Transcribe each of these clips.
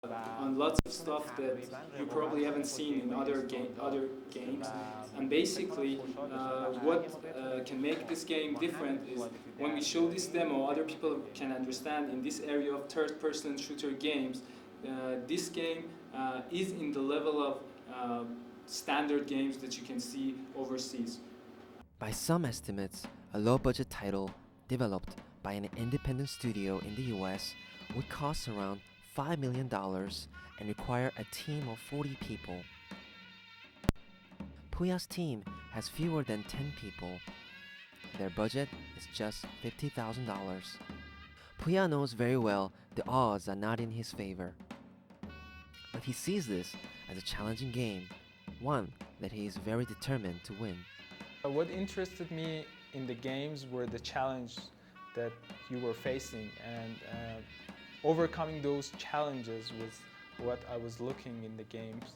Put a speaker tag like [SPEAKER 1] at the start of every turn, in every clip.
[SPEAKER 1] on lots of stuff that you probably haven't seen in other games. And basically, what can make this game different is when we show this demo, other people can understand in this area of third-person shooter games. This game is in the level of standard games that you can see overseas.
[SPEAKER 2] By some estimates, a low-budget title developed by an independent studio in the US would cost around $5 million and require a team of 40 people. Pouyan's team has fewer than 10 people. Their budget is just $50,000. Pouyan knows very well the odds are not in his favor. But he sees this as a challenging game, one that he is very determined to win.
[SPEAKER 3] What interested me in the games were the challenge that you were facing, and overcoming those challenges was what I was looking in the games.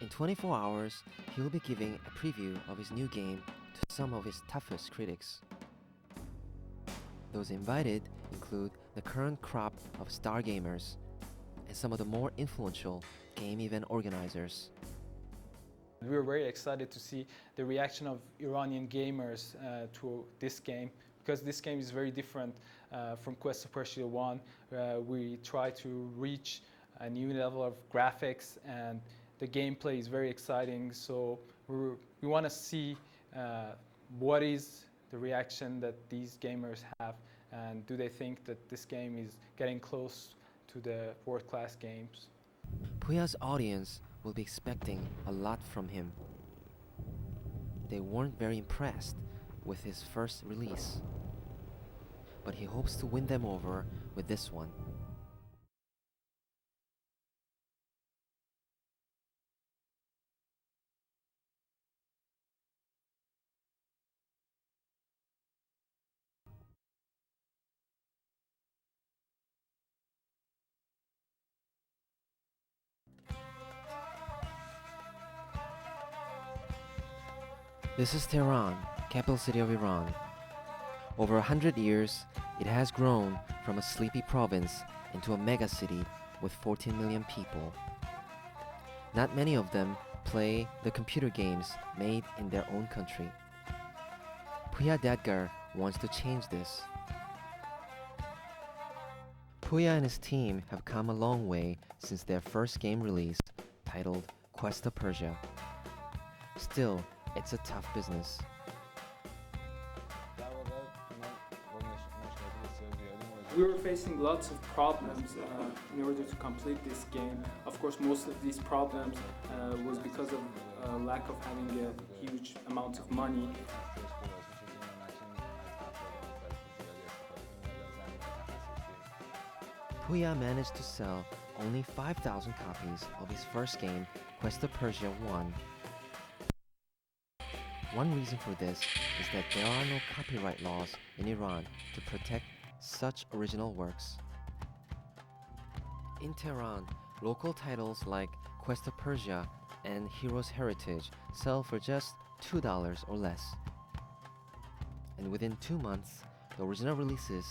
[SPEAKER 2] In 24 hours, he will be giving a preview of his new game to some of his toughest critics. Those invited include the current crop of star gamers and some of the more influential game event organizers.
[SPEAKER 3] We were very excited to see the reaction of Iranian gamers to this game, because this game is very different from Quest of Persia 1. We try to reach a new level of graphics, and the gameplay is very exciting. So we want to see what is the reaction that these gamers have, and do they think that this game is getting close to the world-class games.
[SPEAKER 2] Pouyan's audience will be expecting a lot from him. They weren't very impressed with his first release, but he hopes to win them over with this one. This is Tehran, capital city of Iran. Over 100 years, it has grown from a sleepy province into a megacity with 14 million people. Not many of them play the computer games made in their own country. Pouyan Dadgar wants to change this. Pouyan and his team have come a long way since their first game release, titled Quest of Persia. Still, it's a tough business.
[SPEAKER 1] We were facing lots of problems in order to complete this game. Of course, most of these problems was because of lack of having a huge amount of money.
[SPEAKER 2] Pouyan managed to sell only 5,000 copies of his first game, Quest of Persia 1. One reason for this is that there are no copyright laws in Iran to protect such original works. In Tehran, local titles like Quest of Persia and Heroes Heritage sell for just $2 or less. And within 2 months, the original releases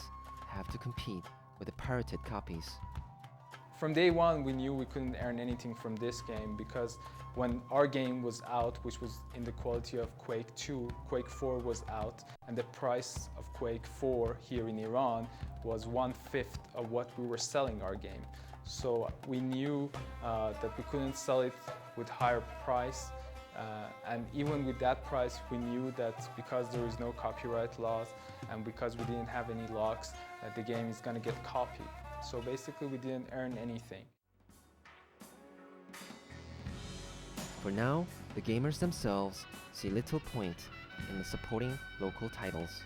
[SPEAKER 2] have to compete with the pirated copies.
[SPEAKER 3] From day one, we knew we couldn't earn anything from this game, because when our game was out, which was in the quality of Quake 2, Quake 4 was out, and the price of Quake 4 here in Iran was 1/5 of what we were selling our game. So we knew that we couldn't sell it with higher price, and even with that price, we knew that because there is no copyright laws and because we didn't have any locks, that the game is going to get copied. So basically, we didn't earn anything.
[SPEAKER 2] For now, the gamers themselves see little point in supporting local titles.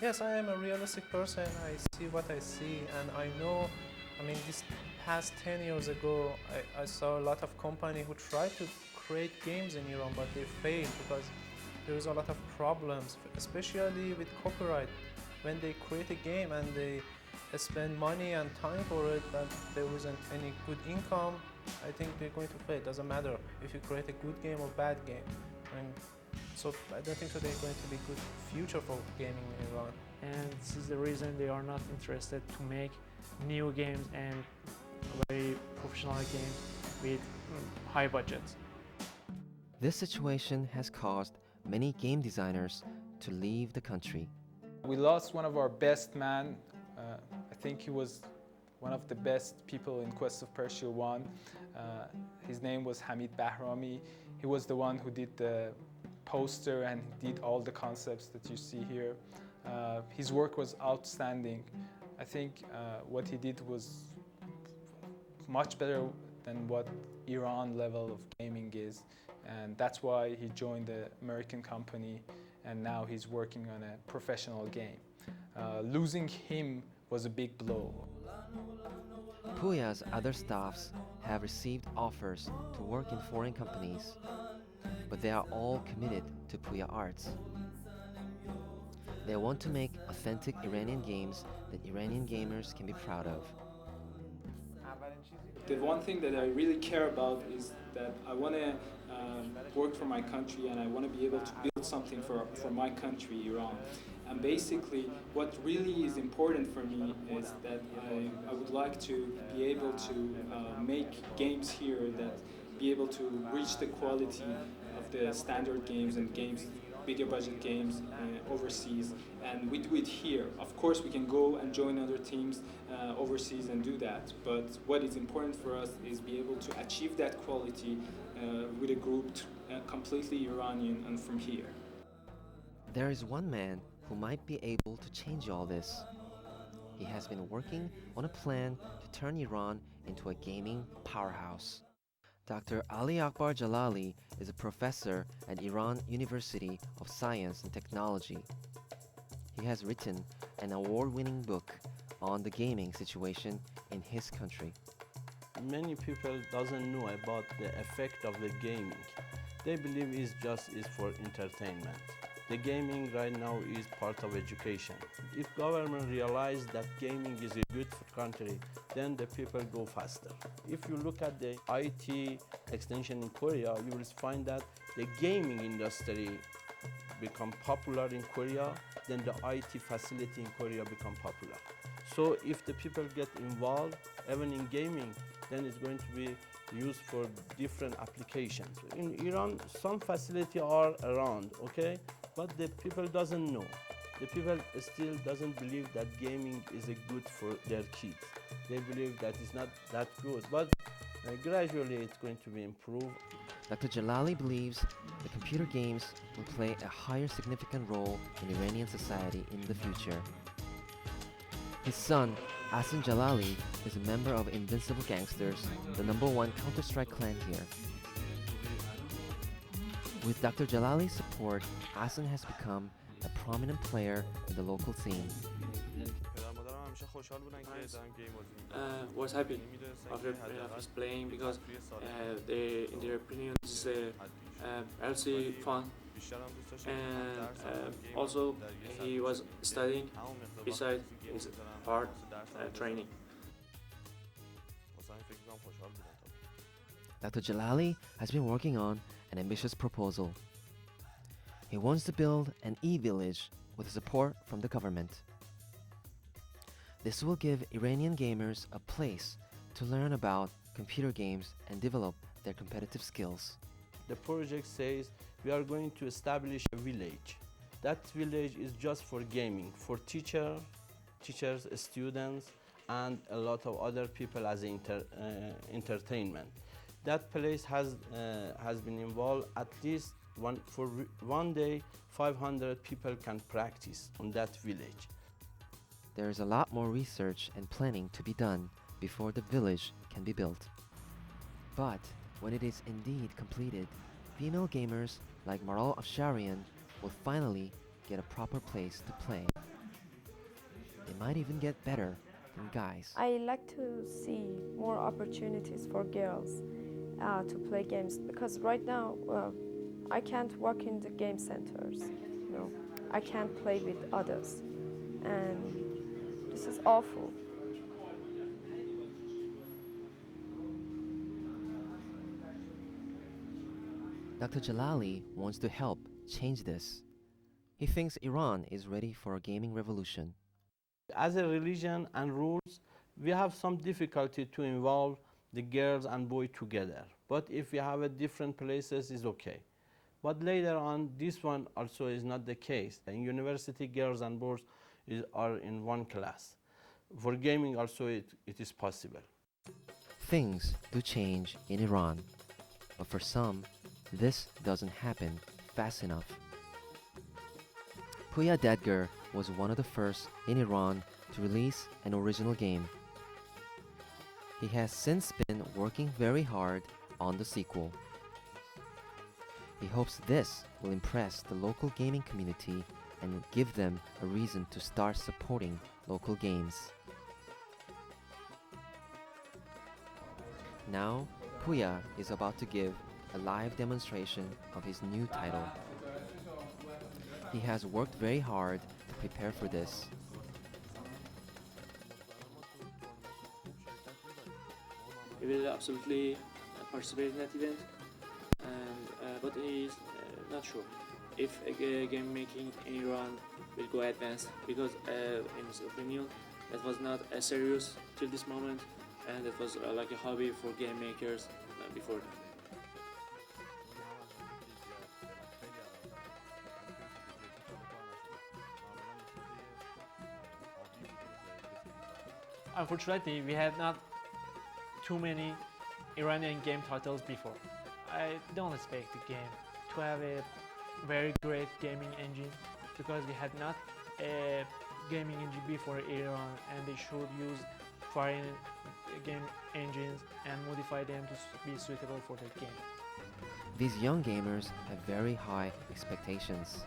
[SPEAKER 4] Yes, I am a realistic person. I see what I see, and I know, this past 10 years ago, I saw a lot of companies who tried to create games in Iran, but they failed because there is a lot of problems, especially with copyright. When they create a game and they spend money and time for it, but there isn't any good income, I think they're going to fail. It doesn't matter if you create a good game or bad game. So I don't think so they're going to be good future for gaming in Iran.
[SPEAKER 5] And this is the reason they are not interested to make new games and very professional games with high budgets.
[SPEAKER 2] This situation has caused many game designers to leave the country.
[SPEAKER 3] We lost one of our best men. I think he was one of the best people in Quest of Persia 1. His name was Hamid Bahrami. He was the one who did the poster and he did all the concepts that you see here. His work was outstanding. I think what he did was much better than what Iran level of gaming is, and that's why he joined the American company and now he's working on a professional game. Losing him was a big blow.
[SPEAKER 2] Pouya's other staffs have received offers to work in foreign companies, but they are all committed to Pouya Arts. They want to make authentic Iranian games that Iranian gamers can be proud of.
[SPEAKER 1] The one thing that I really care about is that I want to work for my country and I want to be able to build something for my country, Iran. And basically, what really is important for me is that I would like to be able to make games here that be able to reach the quality of the standard games and games, bigger budget games overseas, and we do it here. Of course, we can go and join other teams overseas and do that, but what is important for us is be able to achieve that quality with a group completely Iranian and from here.
[SPEAKER 2] There is one man who might be able to change all this. He has been working on a plan to turn Iran into a gaming powerhouse. Dr. Ali Akbar Jalali is a professor at Iran University of Science and Technology. He has written an award-winning book on the gaming situation in his country.
[SPEAKER 6] Many people doesn't know about the effect of the gaming. They believe it's just for entertainment. The gaming right now is part of education. If government realize that gaming is a good for country, then the people go faster. If you look at the IT extension in Korea, you will find that the gaming industry become popular in Korea, then the IT facility in Korea become popular. So if the people get involved, even in gaming, then it's going to be used for different applications. In Iran, some facility are around, okay? But the people doesn't know. The people still doesn't believe that gaming is a good for their kids. They believe that it's not that good, but gradually it's going to be improved.
[SPEAKER 2] Dr. Jalali believes that computer games will play a higher significant role in Iranian society in the future. His son, Ahson Jalali, is a member of Invincible Gangsters, the #1 Counter-Strike clan here. With Dr. Jalali's support, Ahson has become a prominent player in the local scene.
[SPEAKER 7] Was happy after his playing because in their opinion it's also fun, and also he was studying beside his hard training.
[SPEAKER 2] Dr. Jalali has been working on an ambitious proposal. He wants to build an e-village with support from the government. This will give Iranian gamers a place to learn about computer games and develop their competitive skills.
[SPEAKER 6] The project says we are going to establish a village. That village is just for gaming, for teachers, students, and a lot of other people as entertainment. That place has been involved at least for one day, 500 people can practice on that village.
[SPEAKER 2] There is a lot more research and planning to be done before the village can be built. But when it is indeed completed, female gamers like Maral Afsharian will finally get a proper place to play. They might even get better than guys.
[SPEAKER 8] I like to see more opportunities for girls to play games, because right now I can't work in the game centers. I can't play with others, and this is awful.
[SPEAKER 2] Dr. Jalali wants to help change this. He thinks Iran is ready for a gaming revolution.
[SPEAKER 6] As a religion and rules, We have some difficulty to involve the girls and boys together, but if we have a different places, it's okay. But later on, this one also is not the case. In university, girls and boys are in one class. For gaming also, it is possible.
[SPEAKER 2] Things do change in Iran, but for some, this doesn't happen fast enough. Pouyan Dadgar was one of the first in Iran to release an original game. He has since been working very hard on the sequel. He hopes this will impress the local gaming community and give them a reason to start supporting local games. Now, Pouyan is about to give a live demonstration of his new title. He has worked very hard to prepare for this.
[SPEAKER 7] He will absolutely participate in that event, but he is not sure if game making in Iran will go advanced, because in his opinion that was not serious till this moment, and it was like a hobby for game makers before that.
[SPEAKER 5] Unfortunately, we had not too many Iranian game titles before. I don't expect the game to have a very great gaming engine, because we had not a gaming engine before Iran, and they should use foreign game engines and modify them to be suitable for the game.
[SPEAKER 2] These young gamers have very high expectations.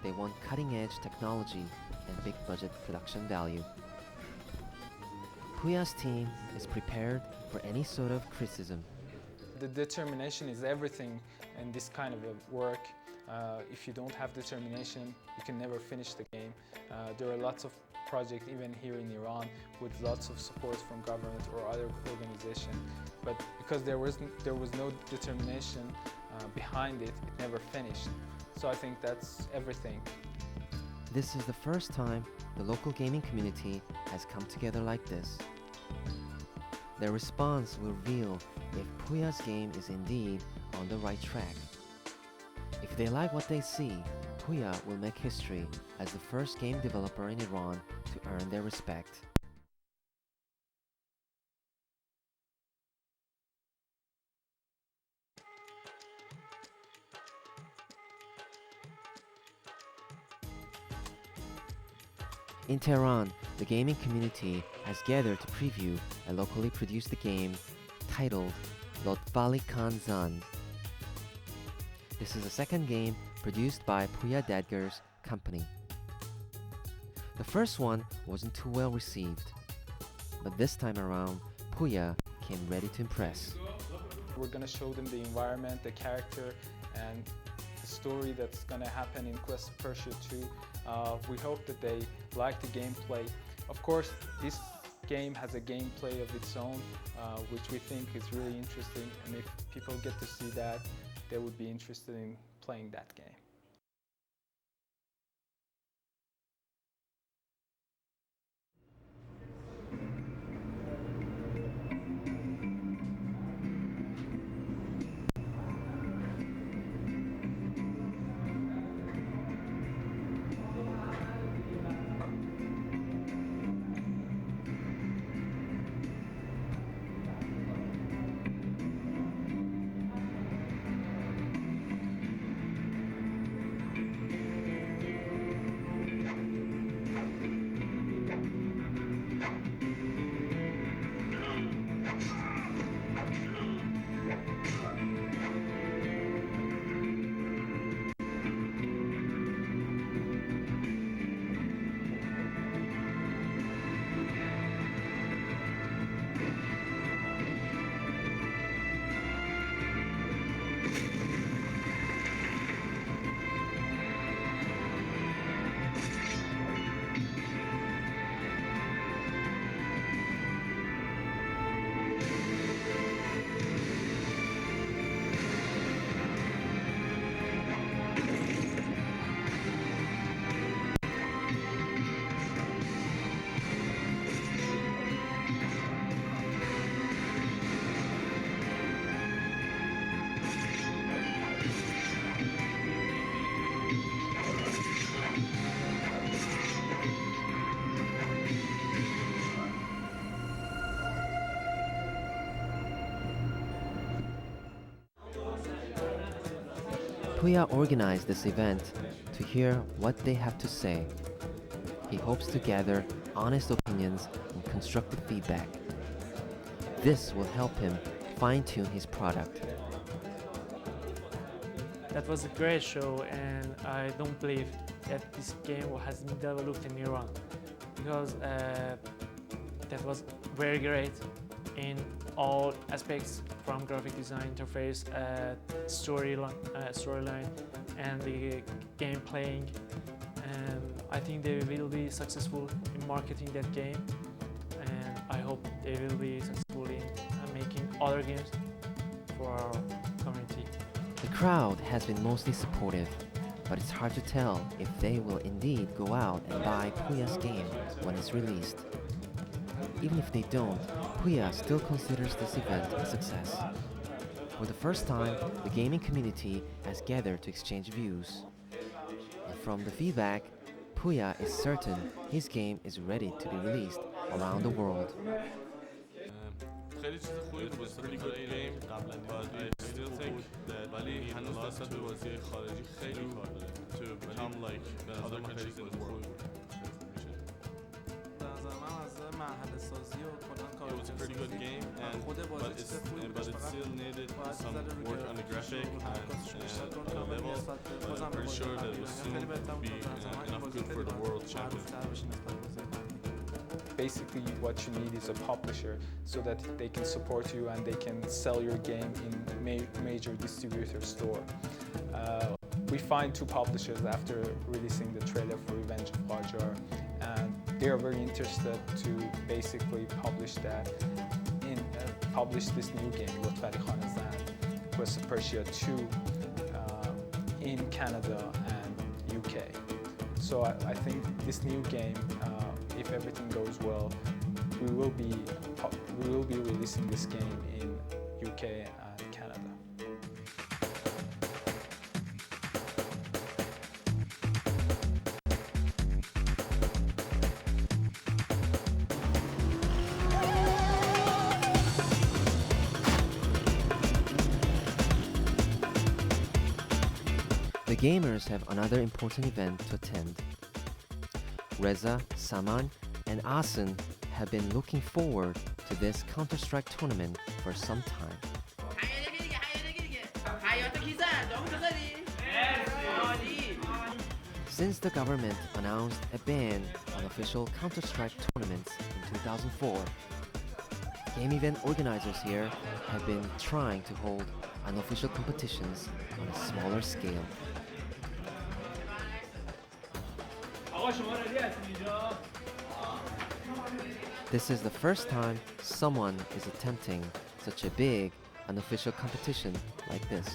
[SPEAKER 2] They want cutting-edge technology and big-budget production value. Pouyan's team is prepared for any sort of criticism.
[SPEAKER 3] The determination is everything in this kind of a work. If you don't have determination, you can never finish the game. There are lots of projects, even here in Iran, with lots of support from government or other organizations. But because there was no determination behind it, it never finished. So I think that's everything.
[SPEAKER 2] This is the first time the local gaming community has come together like this. Their response will reveal if Pouyan's game is indeed on the right track. If they like what they see, Pouyan will make history as the first game developer in Iran to earn their respect. In Tehran, the gaming community has gathered to preview a locally produced game titled Lotfali Khan Zand. This is the second game produced by Pouyan Dadgar's company. The first one wasn't too well received, but this time around, Pouyan came ready to impress.
[SPEAKER 3] We're going to show them the environment, the character, and the story that's going to happen in Quest of Persia 2. We hope that they like the gameplay. Of course, this game has a gameplay of its own, which we think is really interesting, and if people get to see that, they would be interested in playing that game.
[SPEAKER 2] Pouyan organized this event to hear what they have to say. He hopes to gather honest opinions and constructive feedback. This will help him fine-tune his product.
[SPEAKER 5] That was a great show, and I don't believe that this game has been developed in Iran, because that was very great in all aspects, from graphic design, interface, storyline, and the game playing. And I think they will be successful in marketing that game, and I hope they will be successful in making other games for our community.
[SPEAKER 2] The crowd has been mostly supportive, but it's hard to tell if they will indeed go out and buy Pouyan's game when it's released. Even if they don't, Pouyan still considers this event a success. For the first time, the gaming community has gathered to exchange views. And from the feedback, Pouyan is certain his game is ready to be released around the world.
[SPEAKER 9] خیلی چیز خوبی بود. It's a pretty good game, but I still think that هنوز نسبت به بازی خارجی خیلی کار داره to become like other countries in the world. It was a pretty good game, but it still needed some work on the graphic and the level. But I'm pretty sure that it will soon be enough good for the world champion.
[SPEAKER 3] Basically, what you need is a publisher so that they can support you and they can sell your game in major distributor store. We find two publishers after releasing the trailer for Revenge of Qajar, and they are very interested to basically publish this new game, Lotfari Khanazan, Quest of Persia 2, in Canada and UK. So I think this new game, if everything goes well, we will be releasing this game in UK and Canada.
[SPEAKER 2] The gamers have another important event to attend. Reza, Saman, and Ahson have been looking forward to this Counter-Strike tournament for some time. Since the government announced a ban on official Counter-Strike tournaments in 2004, game event organizers here have been trying to hold unofficial competitions on a smaller scale. This is the first time someone is attempting such a big unofficial competition like this.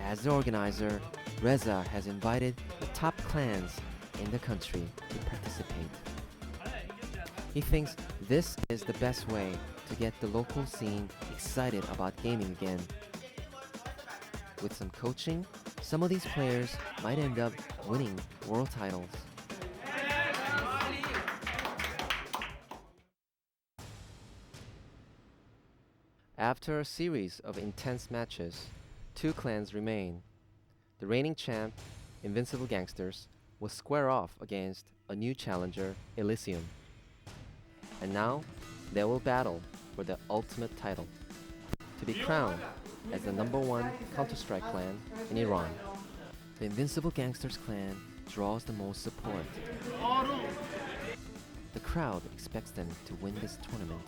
[SPEAKER 2] As the organizer, Reza has invited the top clans in the country to participate. He thinks this is the best way to get the local scene excited about gaming again. With some coaching, some of these players might end up winning world titles. After a series of intense matches, two clans remain. The reigning champ, Invincible Gangsters, will square off against a new challenger, Elysium. And now, they will battle for the ultimate title, to be crowned as the #1 Counter-Strike clan in Iran. The Invincible Gangsters clan draws the most support. The crowd expects them to win this tournament.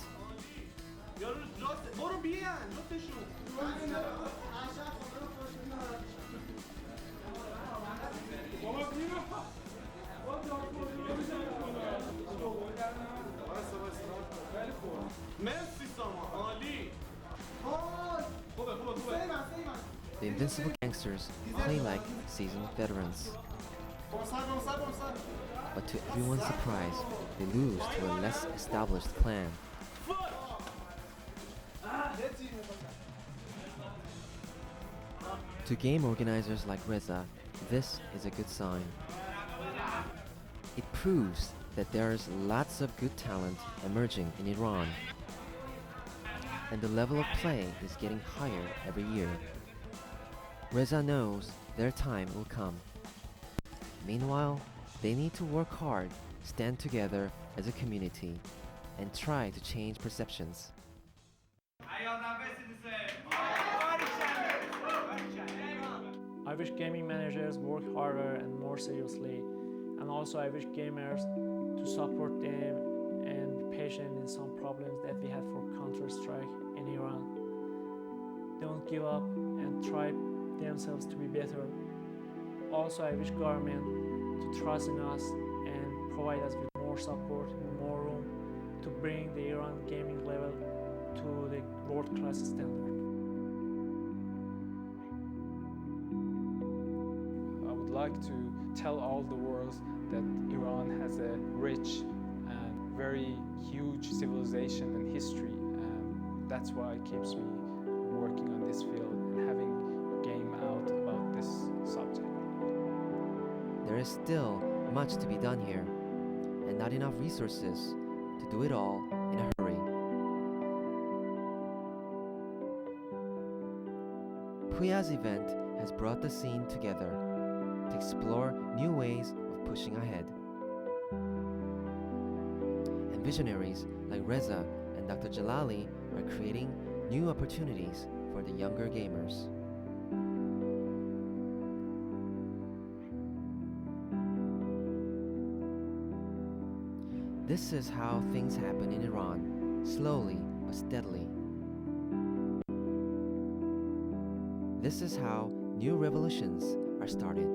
[SPEAKER 2] The Invincible Gangsters play like seasoned veterans. But to everyone's surprise, they lose to a less established clan. To game organizers like Reza, this is a good sign. It proves that there is lots of good talent emerging in Iran, and the level of play is getting higher every year. Reza knows their time will come. Meanwhile, they need to work hard, stand together as a community, and try to change perceptions.
[SPEAKER 5] I wish gaming managers work harder and more seriously, and also I wish gamers to support them and be patient in some problems that we had for Counter-Strike in Iran. Don't give up and try themselves to be better. Also, I wish government to trust in us and provide us with more support and more room to bring the Iran gaming level to the world-class standard.
[SPEAKER 3] I would like to tell all the world that Iran has a rich and very huge civilization and history, and that's why it keeps me working on this field and having game out about this subject.
[SPEAKER 2] There is still much to be done here, and not enough resources to do it all in a hurry. Pouyan's event has brought the scene together to explore new ways of pushing ahead. And visionaries like Reza and Dr. Jalali are creating new opportunities for the younger gamers. This is how things happen in Iran, slowly but steadily. This is how new revolutions are started.